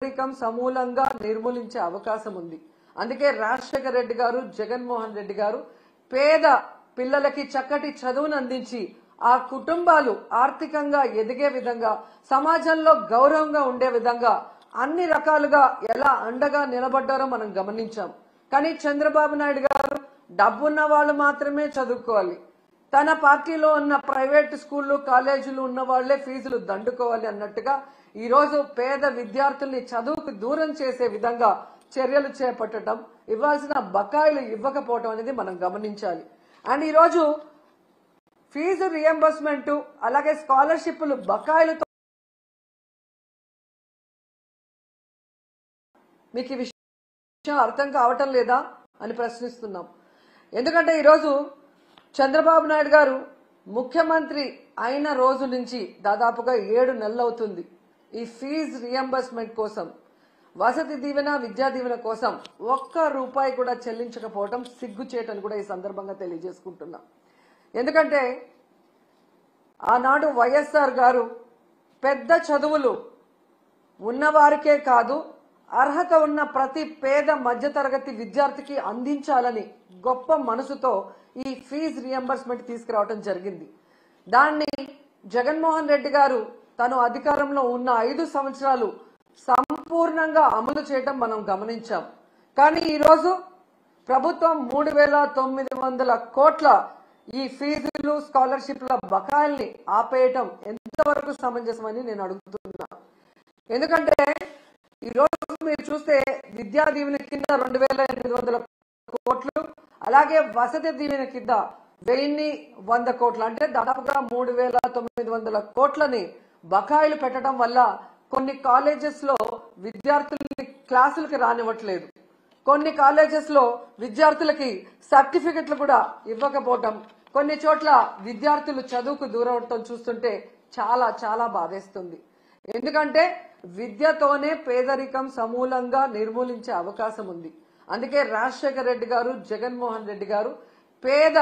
పేదరికం సమూలంగా నిర్మూలించే అవకాశం ఉంది. అందుకే రాజశేఖర రెడ్డి గారు, జగన్మోహన్ రెడ్డి గారు పేద పిల్లలకి చక్కటి చదువును అందించి ఆ కుటుంబాలు ఆర్థికంగా ఎదిగే విధంగా, సమాజంలో గౌరవంగా ఉండే విధంగా అన్ని రకాలుగా ఎలా అండగా నిలబడ్డారో మనం గమనించాం. కానీ చంద్రబాబు నాయుడు గారు డబ్బున్న వాళ్ళు మాత్రమే చదువుకోవాలి, తన పార్టీలో ఉన్న ప్రైవేట్ స్కూళ్లు కాలేజీలు ఉన్న వాళ్లే ఫీజులు దండుకోవాలి అన్నట్టుగా ఈ రోజు పేద విద్యార్థుల్ని చదువుకు దూరం చేసే విధంగా చర్యలు చేపట్టడం, ఇవ్వాల్సిన బకాయిలు ఇవ్వకపోవడం అనేది మనం గమనించాలి. అండ్ ఈ రోజు ఫీజు రియంబర్స్మెంట్ అలాగే స్కాలర్షిప్లు బకాయిలతో మీకు ఈ విషయం అర్థం కావటం లేదా అని ప్రశ్నిస్తున్నాం. ఎందుకంటే ఈరోజు చంద్రబాబు నాయుడు గారు ముఖ్యమంత్రి అయిన రోజు నుంచి దాదాపుగా 7 నెలలు అవుతుంది. ఈ ఫీజు రియంబర్స్మెంట్ కోసం, వసతి దీవెన, విద్యా దీవెన కోసం ₹1 కూడా చెల్లించకపోవడం సిగ్గుచేటని కూడా ఈ సందర్భంగా తెలియజేసుకుంటున్నాం. ఎందుకంటే ఆనాడు వైఎస్ఆర్ గారు పెద్ద చదువులు ఉన్నవారికే కాదు, అర్హత ఉన్న ప్రతి పేద మధ్యతరగతి విద్యార్థికి అందించాలని గొప్ప మనసుతో ఈ ఫీజు రియంబర్స్మెంట్ తీసుకురావడం జరిగింది. దాన్ని జగన్మోహన్ రెడ్డి గారు తను అధికారంలో ఉన్న 5 సంవత్సరాలు సంపూర్ణంగా అమలు చేయడం మనం గమనించాం. కానీ ఈరోజు ప్రభుత్వం 3,900 కోట్ల ఈ ఫీజులు, స్కాలర్షిప్ల బకాయిల్ని ఆపేయటం ఎంతవరకు సమంజసమని నేను అడుగుతున్నా. ఎందుకంటే ఈరోజు మీరు చూస్తే విద్యా దీవెన కింద 2,800 కోట్లు, అలాగే వసతి దీవెన కింద 1,100 కోట్లు, అంటే దాదాపుగా 3,900 కోట్లని బకాయిలు పెట్టడం వల్ల కొన్ని కాలేజెస్ లో విద్యార్థులని క్లాసులకి రానివ్వట్లేదు, కొన్ని కాలేజెస్ లో విద్యార్థులకి సర్టిఫికెట్లు కూడా ఇవ్వకపోవటం, కొన్ని చోట్ల విద్యార్థులు చదువుకు దూరవటం చూస్తుంటే చాలా చాలా బాధేస్తుంది. ఎందుకంటే విద్యతోనే పేదరికం సమూలంగా నిర్మూలించే అవకాశం ఉంది. అందుకే రాజశేఖర రెడ్డి గారు, జగన్మోహన్ రెడ్డి గారు పేద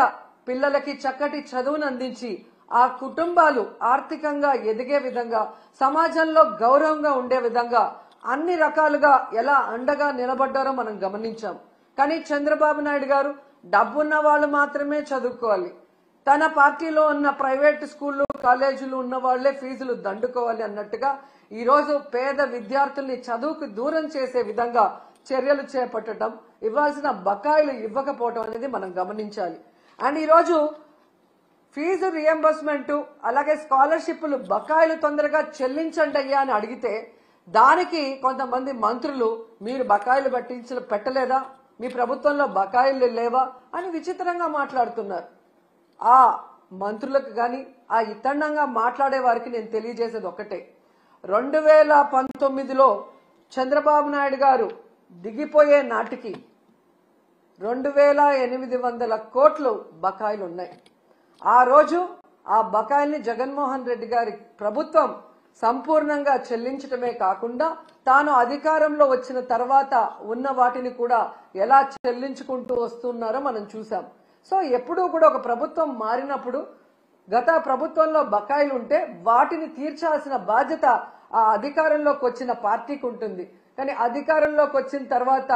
పిల్లలకి చక్కటి చదువును అందించి ఆ కుటుంబాలు ఆర్థికంగా ఎదిగే విధంగా, సమాజంలో గౌరవంగా ఉండే విధంగా అన్ని రకాలుగా ఎలా అండగా నిలబడ్డారో మనం గమనించాం. కానీ చంద్రబాబు నాయుడు గారు డబ్బున్న వాళ్ళు మాత్రమే చదువుకోవాలి, తన పార్టీలో ఉన్న ప్రైవేట్ స్కూళ్లు కాలేజీలు ఉన్న వాళ్లే ఫీజులు దండుకోవాలి అన్నట్టుగా ఈ రోజు పేద విద్యార్థుల్ని చదువుకు దూరం చేసే విధంగా చర్యలు చేపట్టడం, ఇవ్వాల్సిన బకాయిలు ఇవ్వకపోవడం అనేది మనం గమనించాలి. అండ్ ఈరోజు ఫీజు రియంబర్స్మెంట్ అలాగే స్కాలర్షిప్లు బకాయిలు తొందరగా చెల్లించండి అయ్యా అని అడిగితే దానికి కొంతమంది మంత్రులు మీరు బకాయిలు పెట్టలేదా, మీ ప్రభుత్వంలో బకాయిలు లేవా అని విచిత్రంగా మాట్లాడుతున్నారు. ఆ మంత్రులకు గాని ఆ ఇతండంగా మాట్లాడే వారికి నేను తెలియజేసేది ఒక్కటే, 2019లో చంద్రబాబు నాయుడు గారు దిగిపోయే నాటికి 2,800 కోట్లు బకాయిలు ఉన్నాయి. ఆ రోజు ఆ బకాయిల్ని జగన్మోహన్ రెడ్డి గారి ప్రభుత్వం సంపూర్ణంగా చెల్లించడమే కాకుండా తాను అధికారంలో వచ్చిన తర్వాత ఉన్న వాటిని కూడా ఎలా చెల్లించుకుంటూ వస్తున్నారో మనం చూసాం. సో ఎప్పుడూ కూడా ఒక ప్రభుత్వం మారినప్పుడు గత ప్రభుత్వంలో బకాయిలు ఉంటే వాటిని తీర్చాల్సిన బాధ్యత ఆ అధికారంలోకి వచ్చిన పార్టీకి ఉంటుంది. కానీ అధికారంలోకి వచ్చిన తర్వాత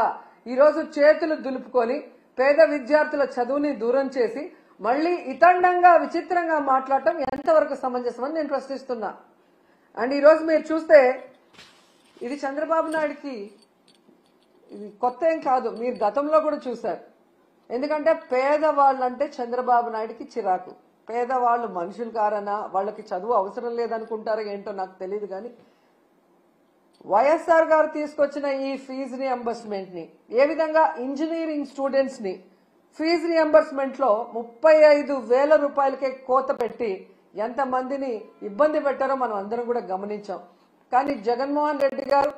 ఈరోజు చేతులు దులుపుకొని పేద విద్యార్థుల చదువుని దూరం చేసి మళ్లీ ఇతండంగా విచిత్రంగా మాట్లాడటం ఎంతవరకు సమంజసమని నేను ప్రశ్నిస్తున్నా. అండ్ ఈరోజు మీరు చూస్తే ఇది చంద్రబాబు నాయుడుకి ఇది కొత్త ఏం కాదు, మీరు గతంలో కూడా చూశారు. ఎందుకంటే పేదవాళ్ళంటే చంద్రబాబు నాయుడుకి చిరాకు. పేదవాళ్ళు మనుషులు కారనా, వాళ్ళకి చదువు అవసరం లేదనుకుంటారో ఏంటో నాకు తెలియదు. కానీ వైఎస్ఆర్ గారు తీసుకొచ్చిన ఈ ఫీజు రియంబర్స్మెంట్ ని ఏ విధంగా ఇంజనీరింగ్ స్టూడెంట్స్ ని ఫీజు రియంబర్స్మెంట్ లో 35,000 రూపాయలకే కోత పెట్టి ఎంతమందిని ఇబ్బంది పెట్టారో మనం అందరం కూడా గమనించాం. కానీ జగన్మోహన్ రెడ్డి గారు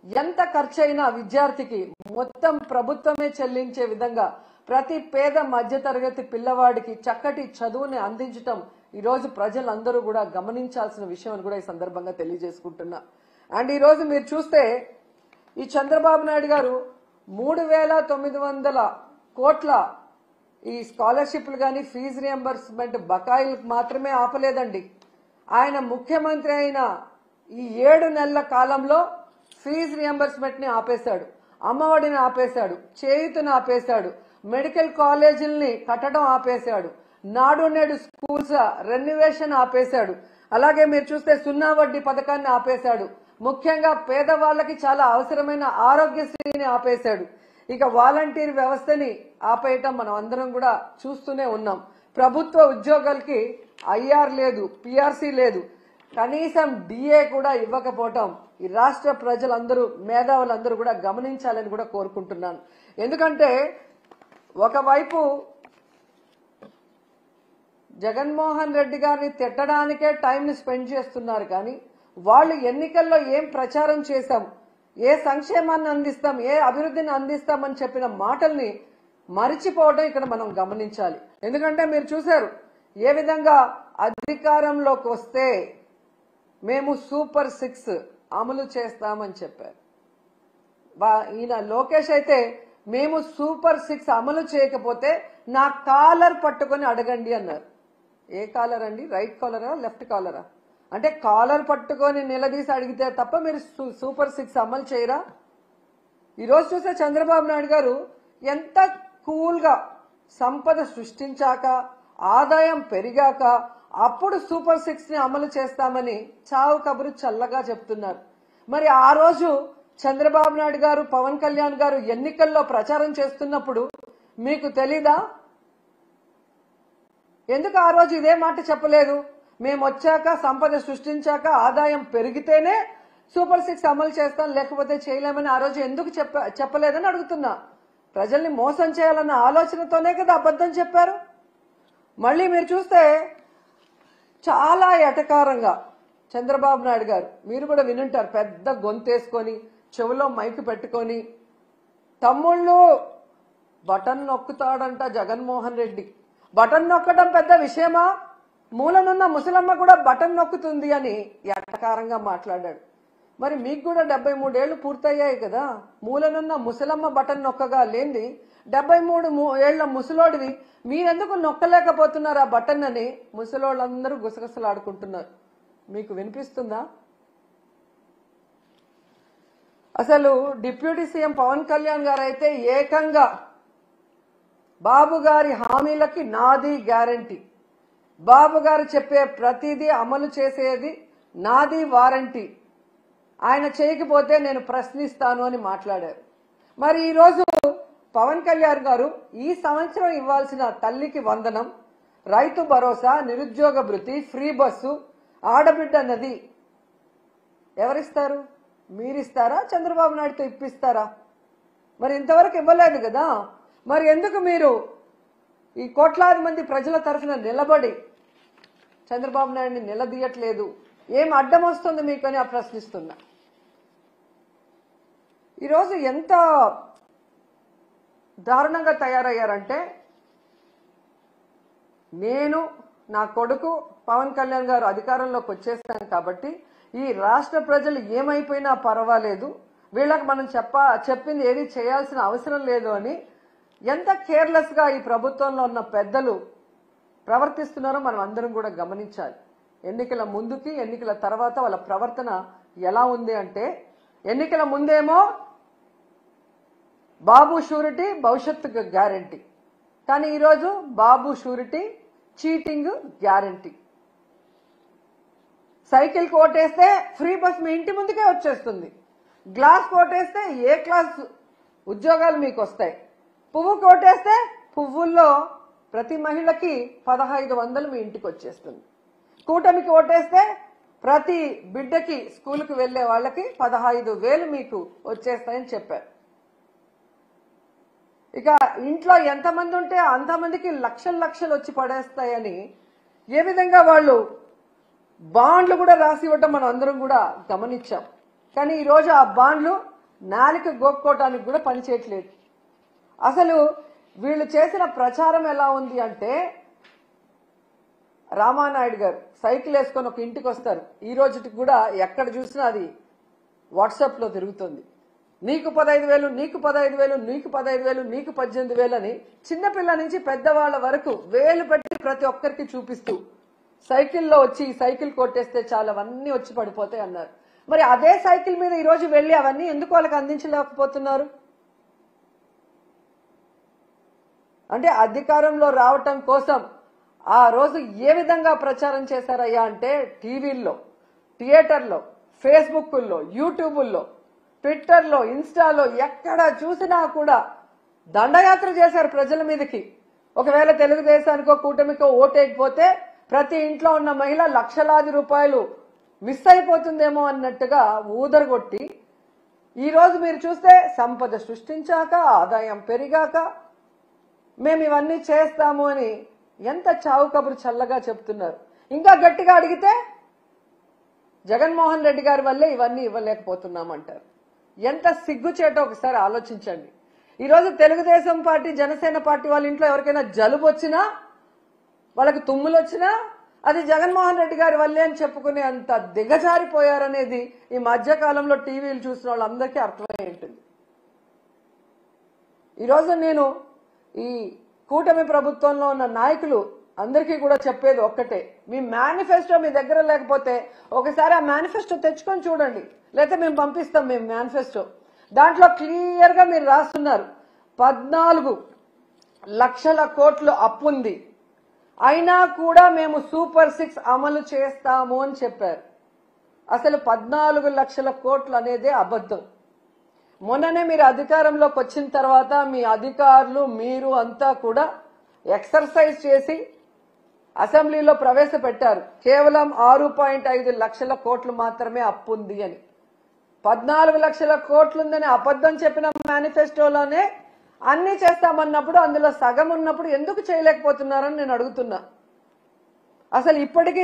ఎంత ఖర్చు అయినా విద్యార్థికి మొత్తం ప్రభుత్వమే చెల్లించే విధంగా ప్రతి పేద మధ్యతరగతి పిల్లవాడికి చక్కటి చదువుని అందించడం ఈరోజు ప్రజలందరూ కూడా గమనించాల్సిన విషయం అని కూడా ఈ సందర్భంగా తెలియజేసుకుంటున్నా. అండ్ ఈరోజు మీరు చూస్తే ఈ చంద్రబాబు నాయుడు గారు 3,900 కోట్ల ఈ స్కాలర్షిప్లు కానీ ఫీజు రియంబర్స్మెంట్ బకాయిలకు మాత్రమే ఆపలేదండి. ఆయన ముఖ్యమంత్రి అయిన ఈ 7 నెలల కాలంలో ఫీజు రియంబర్స్మెంట్ ని ఆపేశాడు, అమ్మఒడిని ఆపేశాడు, చేయూతను ఆపేశాడు, మెడికల్ కాలేజీల్ని కట్టడం ఆపేశాడు, నాడు నేడు స్కూల్స్ రెన్యువేషన్ ఆపేశాడు. అలాగే మీరు చూస్తే 0 వడ్డీ పథకాన్ని ఆపేశాడు. ముఖ్యంగా పేదవాళ్లకి చాలా అవసరమైన ఆరోగ్యశ్రీని ఆపేశాడు. ఇక వాలంటీర్ వ్యవస్థని ఆపేయటం మనం అందరం కూడా చూస్తూనే ఉన్నాం. ప్రభుత్వ ఉద్యోగాలకి ఐఆర్ లేదు, పిఆర్సీ లేదు, కనీసం డిఏ కూడా ఇవ్వకపోవటం ఈ రాష్ట్ర ప్రజలందరూ మేధావులందరూ కూడా గమనించాలని కూడా కోరుకుంటున్నాను. ఎందుకంటే ఒకవైపు జగన్మోహన్ రెడ్డి గారిని తిట్టడానికే టైంని స్పెండ్ చేస్తున్నారు, కానీ వాళ్ళు ఎన్నికల్లో ఏం ప్రచారం చేశాం, ఏ సంక్షేమాన్ని అందిస్తాం, ఏ అభివృద్ధిని అందిస్తామని చెప్పిన మాటల్ని మరిచిపోవడం ఇక్కడ మనం గమనించాలి. ఎందుకంటే మీరు చూశారు ఏ విధంగా అధికారంలోకి వస్తే మేము సూపర్ 6 అమలు చేస్తామని చెప్పారు. ఈయన లోకేష్ అయితే మేము సూపర్ 6 అమలు చేయకపోతే నా కాలర్ పట్టుకొని అడగండి అన్నారు. ఏ కాలర్ అండి? రైట్ కాలరా, లెఫ్ట్ కాలరా? అంటే కాలర్ పట్టుకొని నిలదీసి అడిగితే తప్ప మీరు సూపర్ 6 అమలు చేయరా? ఈరోజు చూసే చంద్రబాబు నాయుడు గారు ఎంత కూల్ గా సంపద సృష్టించాక, ఆదాయం పెరిగాక అప్పుడు సూపర్ 6 ని అమలు చేస్తామని చావు కబురు చల్లగా చెప్తున్నారు. మరి ఆ రోజు చంద్రబాబు నాయుడు గారు, పవన్ కళ్యాణ్ గారు ఎన్నికల్లో ప్రచారం చేస్తున్నప్పుడు మీకు తెలీదా? ఎందుకు ఆ రోజు ఇదే మాట చెప్పలేదు? మేము వచ్చాక, సంపద సృష్టించాక, ఆదాయం పెరిగితేనే సూపర్ 6 అమలు చేస్తాం, లేకపోతే చేయలేమని ఆ రోజు ఎందుకు చెప్పలేదని అడుగుతున్నా. ప్రజల్ని మోసం చేయాలన్న ఆలోచనతోనే కదా అబద్ధం చెప్పారు. మళ్ళీ మీరు చూస్తే చాలా ఎటకారంగా చంద్రబాబు నాయుడు గారు, మీరు కూడా వినుంటారు, పెద్ద గొంతేసుకొని చెవిలో మైక్ పెట్టుకొని తమ్ముళ్ళు బటన్ నొక్కుతాడంట జగన్మోహన్ రెడ్డి. బటన్ నొక్కడం పెద్ద విషయమా? మూలనున్న ముసలమ్మ కూడా బటన్ నొక్కుతుంది అని ఎటకారంగా మాట్లాడాడు. మరి మీకు కూడా 73 ఏళ్లు పూర్తయ్యాయి కదా, మూలనున్న ముసలమ్మ బటన్ నొక్కగా లేంది 73 ఏళ్ల ముసలోడివి మీరెందుకు నొక్కలేకపోతున్నారు ఆ బటన్ అని ముసలోళ్ళందరూ గుసగుసలాడుకుంటున్నారు. మీకు వినిపిస్తుందా? అసలు డిప్యూటీ సీఎం పవన్ కళ్యాణ్ గారు అయితే ఏకంగా బాబు గారి హామీలకి నాది గ్యారంటీ, బాబు గారు చెప్పే ప్రతిదీ అమలు చేసేది నాది వారంటీ, ఆయన చేయకపోతే నేను ప్రశ్నిస్తాను అని మాట్లాడారు. మరి ఈరోజు పవన్ కళ్యాణ్ గారు ఈ సంవత్సరం ఇవ్వాల్సిన తల్లికి వందనం, రైతు భరోసా, నిరుద్యోగ భృతి, ఫ్రీ బస్సు, ఆడబిడ్డ నది ఎవరిస్తారు? మీరిస్తారా? చంద్రబాబు నాయుడుతో ఇప్పిస్తారా? మరి ఇంతవరకు ఇవ్వలేదు కదా. మరి ఎందుకు మీరు ఈ కోట్లాది మంది ప్రజల తరఫున నిలబడి చంద్రబాబు నాయుడిని నిలదీయట్లేదు? ఏం అడ్డం వస్తుంది మీకని ప్రశ్నిస్తున్నా. ఈరోజు ఎంత దారుణంగా తయారయ్యారంటే, నేను, నా కొడుకు పవన్ కళ్యాణ్ గారు అధికారంలోకి వచ్చేస్తాను కాబట్టి ఈ రాష్ట్ర ప్రజలు ఏమైపోయినా పర్వాలేదు, వీళ్ళకి మనం చెప్పింది ఏది చేయాల్సిన అవసరం లేదు అని ఎంత కేర్లెస్ గా ఈ ప్రభుత్వంలో ఉన్న పెద్దలు ప్రవర్తిస్తున్నారో మనం అందరం కూడా గమనించాలి. ఎన్నికల ముందుకి ఎన్నికల తర్వాత వాళ్ళ ప్రవర్తన ఎలా ఉంది అంటే, ఎన్నికల ముందేమో బాబు షూరిటీ భవిష్యత్తుకు గ్యారంటీ, కానీ ఈరోజు Babu surety cheating guarantee. Cycle కోటేస్తే ఫ్రీ బస్ మీ ఇంటి ముందుకే వచ్చేస్తుంది, గ్లాస్ కోటేస్తే ఏ క్లాస్ ఉద్యోగాలు మీకు వస్తాయి, పువ్వు కోటేస్తే పువ్వుల్లో ప్రతి మహిళకి 1500 మీ ఇంటికి వచ్చేస్తుంది, కూటమికి ఓటేస్తే ప్రతి బిడ్డకి స్కూల్కి వెళ్లే వాళ్ళకి 15,000 మీకు వచ్చేస్తాయని చెప్పారు. ఇక ఇంట్లో ఎంతమంది ఉంటే అంతమందికి లక్షలు లక్షలు వచ్చి పడేస్తాయని ఏ విధంగా వాళ్ళు బాండ్లు కూడా రాసి ఇవ్వటం మనం అందరం కూడా గమనించాం. కానీ ఈరోజు ఆ బాండ్లు నాలిక గోక్కోవటానికి కూడా పనిచేయట్లేదు. అసలు వీళ్ళు చేసిన ప్రచారం ఎలా ఉంది అంటే, రామానాయుడు గారు సైకిల్ వేసుకొని ఒక ఇంటికి వస్తారు, ఈ రోజుకి కూడా ఎక్కడ చూసినా అది వాట్సాప్ లో తిరుగుతుంది. నీకు 15,000, నీకు 15,000, నీకు 15,000, నీకు 18,000 అని చిన్నపిల్ల నుంచి పెద్దవాళ్ల వరకు వేలు పెట్టి ప్రతి ఒక్కరికి చూపిస్తూ సైకిల్లో వచ్చి సైకిల్ కొట్టేస్తే చాలా అవన్నీ వచ్చి పడిపోతాయి అన్నారు. మరి అదే సైకిల్ మీద ఈరోజు వెళ్ళి అవన్నీ ఎందుకు వాళ్ళకి అందించలేకపోతున్నారు? అంటే అధికారంలో రావటం కోసం ఆ రోజు ఏ విధంగా ప్రచారం చేశారయ్యా అంటే టీవీల్లో, థియేటర్లో, ఫేస్బుక్లో, యూట్యూబుల్లో, ట్విట్టర్లో, ఇన్స్టాలో ఎక్కడ చూసినా కూడా దండయాత్ర చేశారు ప్రజల మీదకి. ఒకవేళ తెలుగుదేశానికో కూటమికో ఓటేయకపోతే ప్రతి ఇంట్లో ఉన్న మహిళ లక్షలాది రూపాయలు మిస్ అయిపోతుందేమో అన్నట్టుగా ఊదరగొట్టి ఈరోజు మీరు చూస్తే సంపద సృష్టించాక, ఆదాయం పెరిగాక మేము ఇవన్నీ చేస్తాము అని ఎంత చావు కబురు చల్లగా చెప్తున్నారు. ఇంకా గట్టిగా అడిగితే జగన్మోహన్ రెడ్డి గారి వల్లే ఇవన్నీ ఇవ్వలేకపోతున్నామంటారు. ఎంత సిగ్గుచేటో ఒకసారి ఆలోచించండి. ఈరోజు తెలుగుదేశం పార్టీ, జనసేన పార్టీ వాళ్ళ ఇంట్లో ఎవరికైనా జలుబు వచ్చినా, వాళ్ళకి తుమ్ములు వచ్చినా అది జగన్మోహన్ రెడ్డి గారి వల్లే అని చెప్పుకునే అంత దిగజారిపోయారనేది ఈ మధ్యకాలంలో టీవీలు చూసిన వాళ్ళందరికీ అర్థమై ఉంటుంది. ఈరోజు నేను ఈ కూటమి ప్రభుత్వంలో ఉన్న నాయకులు అందరికీ కూడా చెప్పేది ఒక్కటే, మీ మేనిఫెస్టో మీ దగ్గర లేకపోతే ఒకసారి ఆ మేనిఫెస్టో తెచ్చుకొని చూడండి, లేకపోతే మేము పంపిస్తాం మేము మేనిఫెస్టో. దాంట్లో క్లియర్ గా మీరు రాస్తున్నారు 14 లక్షల కోట్లు అప్పుంది, అయినా కూడా మేము సూపర్ 6 అమలు చేస్తాము అని చెప్పారు. అసలు 14 లక్షల కోట్లు అనేదే అబద్ధం. మొన్ననే మీరు అధికారంలోకి వచ్చిన తర్వాత మీ అధికారులు మీరు అంతా కూడా ఎక్సర్సైజ్ చేసి అసెంబ్లీలో ప్రవేశపెట్టారు, కేవలం 6.5 లక్షల కోట్లు మాత్రమే అప్పు ఉంది అని. 14 లక్షల కోట్లుందని అబద్ధం చెప్పిన మేనిఫెస్టోలోనే అన్ని చేస్తామన్నప్పుడు అందులో సగం ఉన్నప్పుడు ఎందుకు చేయలేకపోతున్నారని నేను అడుగుతున్నా. అసలు ఇప్పటికీ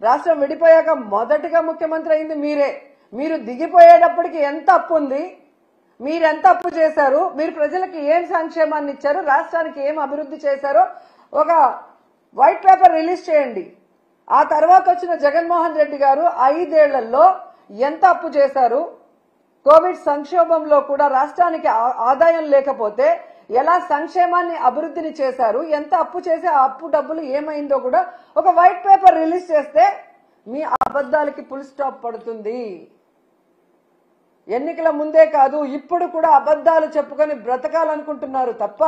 రాష్ట్రం విడిపోయాక మొదటిగా ముఖ్యమంత్రి అయింది మీరే. మీరు దిగిపోయేటప్పటికి ఎంత అప్పు ఉంది, మీరెంత అప్పు చేశారు, మీరు ప్రజలకు ఏం సంక్షేమాన్ని ఇచ్చారు, రాష్ట్రానికి ఏం అభివృద్ధి చేశారో ఒక వైట్ పేపర్ రిలీజ్ చేయండి. ఆ తర్వాత వచ్చిన జగన్మోహన్ రెడ్డి గారు 5 ఏళ్లలో ఎంత అప్పు చేశారు, కోవిడ్ సంక్షోభంలో కూడా రాష్ట్రానికి ఆదాయం లేకపోతే ఎలా సంక్షేమాన్ని అభివృద్ధిని చేశారు, ఎంత అప్పు చేసి ఆ అప్పు డబ్బులు ఏమైందో కూడా ఒక వైట్ పేపర్ రిలీజ్ చేస్తే మీ అబద్ధాలకి ఫుల్ స్టాప్ పడుతుంది. ఎన్నికల ముందే కాదు ఇప్పుడు కూడా అబద్ధాలు చెప్పుకొని బ్రతకాలనుకుంటున్నారు తప్ప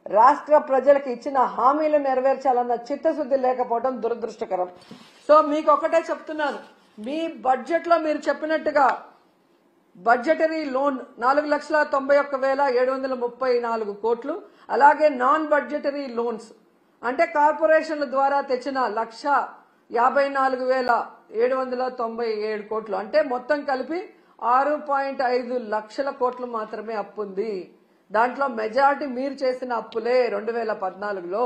రాష్ట్ర ప్రజలకు ఇచ్చిన హామీలు నెరవేర్చాలన్న చిత్తశుద్ధి లేకపోవడం దురదృష్టకరం. సో మీకు ఒకటే చెప్తున్నాను, మీ బడ్జెట్ లో మీరు చెప్పినట్టుగా బడ్జెటరీ లోన్ 4,91,734 కోట్లు, అలాగే నాన్ బడ్జెటరీ లోన్స్ అంటే కార్పొరేషన్ల ద్వారా తెచ్చిన 1,54,797 కోట్లు, అంటే మొత్తం కలిపి 6.5 లక్షల కోట్లు మాత్రమే అప్పుంది. దాంట్లో మెజారిటీ మీరు చేసిన అప్పులే 2014లో.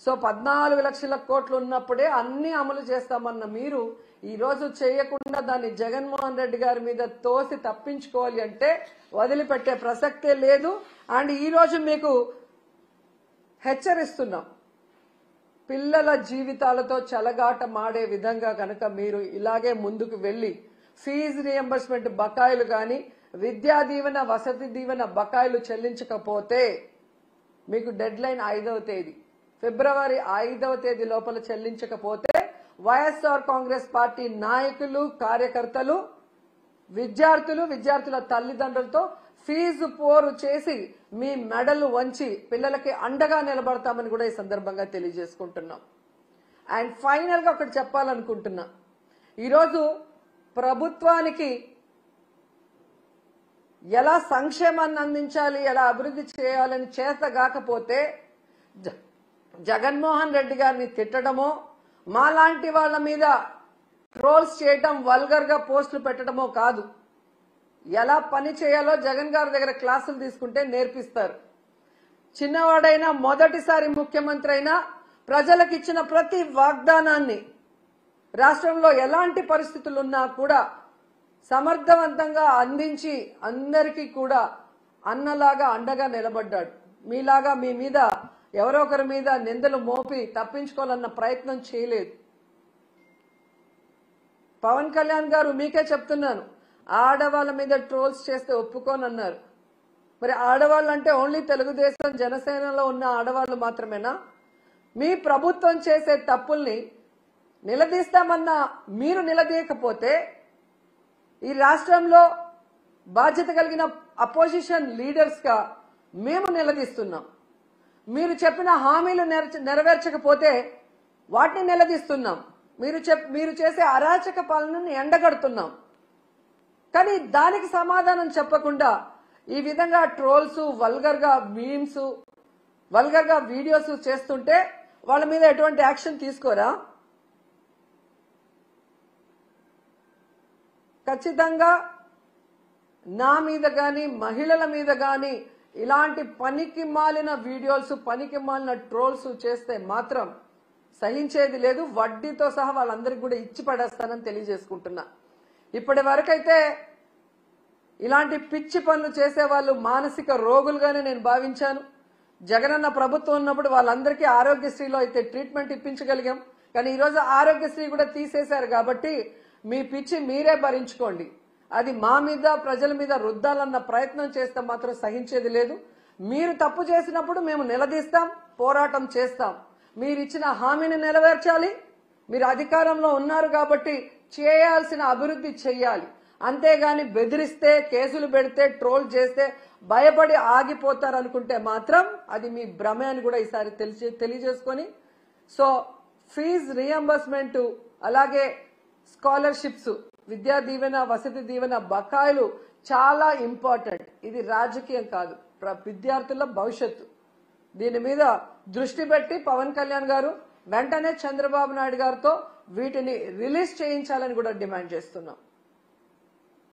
సో 14 లక్షల కోట్లు ఉన్నప్పుడే అన్ని అమలు చేస్తామన్న మీరు ఈ రోజు చేయకుండా దాన్ని జగన్మోహన్ రెడ్డి గారి మీద తోసి తప్పించుకోవాలి అంటే వదిలిపెట్టే ప్రసక్తే లేదు. అండ్ ఈ రోజు మీకు హెచ్చరిస్తున్నాం, పిల్లల జీవితాలతో చెలగాట మాడే విధంగా కనుక మీరు ఇలాగే ముందుకు వెళ్లి ఫీజు రియంబర్స్మెంట్ బకాయిలు కానీ, విద్యా దీవెన, వసతి దీవెన బకాయిలు చెల్లించకపోతే మీకు డెడ్ లైన్ 5వ తేదీ, ఫిబ్రవరి 5వ తేదీ లోపల చెల్లించకపోతే వైఎస్ఆర్ కాంగ్రెస్ పార్టీ నాయకులు, కార్యకర్తలు, విద్యార్థుల తల్లిదండ్రులతో ఫీజు పోరు చేసి మీ మెడలు వంచి పిల్లలకి అండగా నిలబడతామని కూడా ఈ సందర్భంగా తెలియజేసుకుంటున్నాం. అండ్ ఫైనల్ గా ఒకటి చెప్పాలనుకుంటున్నా, ఈరోజు ప్రభుత్వానికి ఎలా సంక్షేమాన్ని అందించాలి, ఎలా అభివృద్ధి చేయాలని చేతగాకపోతే జగన్మోహన్ రెడ్డి గారిని తిట్టడమో, మాలాంటి వాళ్ళ మీద ట్రోల్స్ చేయటం, వల్గర్ గా పోస్టులు పెట్టడమో కాదు, ఎలా పని చేయాలో జగన్ గారి దగ్గర క్లాసులు తీసుకుంటే నేర్పిస్తారు. చిన్నవాడైనా, మొదటిసారి ముఖ్యమంత్రి అయినా ప్రజలకు ఇచ్చిన ప్రతి వాగ్దానాన్ని రాష్ట్రంలో ఎలాంటి పరిస్థితులున్నా కూడా సమర్థవంతంగా అందించి అందరికీ కూడా అన్నలాగా అండగా నిలబడ్డాడు. మీలాగా మీ మీద ఎవరో ఒకరి మీద నిందలు మోపి తప్పించుకోవాలన్న ప్రయత్నం చేయలేదు. పవన్ కళ్యాణ్ గారు మీకే చెప్తున్నాను, ఆడవాళ్ళ మీద ట్రోల్స్ చేస్తే ఒప్పుకోనన్నారు. మరి ఆడవాళ్ళు అంటే ఓన్లీ తెలుగుదేశం, జనసేనలో ఉన్న ఆడవాళ్ళు మాత్రమేనా? మీ ప్రభుత్వం చేసే తప్పుల్ని నిలదీస్తామన్నా మీరు నిలదీయకపోతే ఈ రాష్ట్రంలో బాధ్యత కలిగిన అపోజిషన్ లీడర్స్ గా మేము నిలదీస్తున్నాం. మీరు చెప్పిన హామీలు నెరవేర్చకపోతే వాటిని నిలదీస్తున్నాం. మీరు చేసే అరాచక పాలనను ఎండగడుతున్నాం. కానీ దానికి సమాధానం చెప్పకుండా ఈ విధంగా ట్రోల్స్, వల్గర్ గా మీమ్స్, వల్గర్ గా వీడియోస్ చేస్తుంటే వాళ్ళ మీద ఎటువంటి యాక్షన్ తీసుకోరా? ఖచ్చితంగా నా మీద గాని, మహిళల మీద గాని ఇలాంటి పనికి మాలిన వీడియోస్, పనికి మాలిన ట్రోల్స్ చేస్తే మాత్రం సహించేది లేదు. వడ్డీతో సహా వాళ్ళందరికీ కూడా ఇచ్చి పడేస్తానని తెలియజేసుకుంటున్నా. ఇప్పటి వరకైతే ఇలాంటి పిచ్చి పనులు చేసే వాళ్ళు మానసిక రోగులుగానే నేను భావించాను. జగనన్న ప్రభుత్వం ఉన్నప్పుడు వాళ్ళందరికీ ఆరోగ్యశ్రీలో అయితే ట్రీట్మెంట్ ఇప్పించగలిగాం. కానీ ఈరోజు ఆరోగ్యశ్రీ కూడా తీసేశారు కాబట్టి మీ పిచ్చి మీరే భరించుకోండి. అది మా మీద, ప్రజల మీద రుద్దాలన్న ప్రయత్నం చేస్తే మాత్రం సహించేది లేదు. మీరు తప్పు చేసినప్పుడు మేము నిలదీస్తాం, పోరాటం చేస్తాం. మీరు ఇచ్చిన హామీని నెరవేర్చాలి. మీరు అధికారంలో ఉన్నారు కాబట్టి చేయాల్సిన అభివృద్ధి చెయ్యాలి. అంతేగాని బెదిరిస్తే, కేసులు పెడితే, ట్రోల్ చేస్తే భయపడి ఆగిపోతారనుకుంటే మాత్రం అది మీ భ్రమే అని కూడా ఈసారి తెలియజేసుకొని, సో ఫీజు రియంబర్స్మెంట్, అలాగే స్కాలర్షిప్స్, విద్యా దీవెన, వసతి దీవెన బకాయిలు చాలా ఇంపార్టెంట్. ఇది రాజకీయం కాదు, విద్యార్థుల భవిష్యత్తు. దీని మీద దృష్టి పెట్టి పవన్ కళ్యాణ్ గారు వెంటనే చంద్రబాబు నాయుడు గారితో వీటిని రిలీజ్ చేయించాలని కూడా డిమాండ్ చేస్తున్నాం.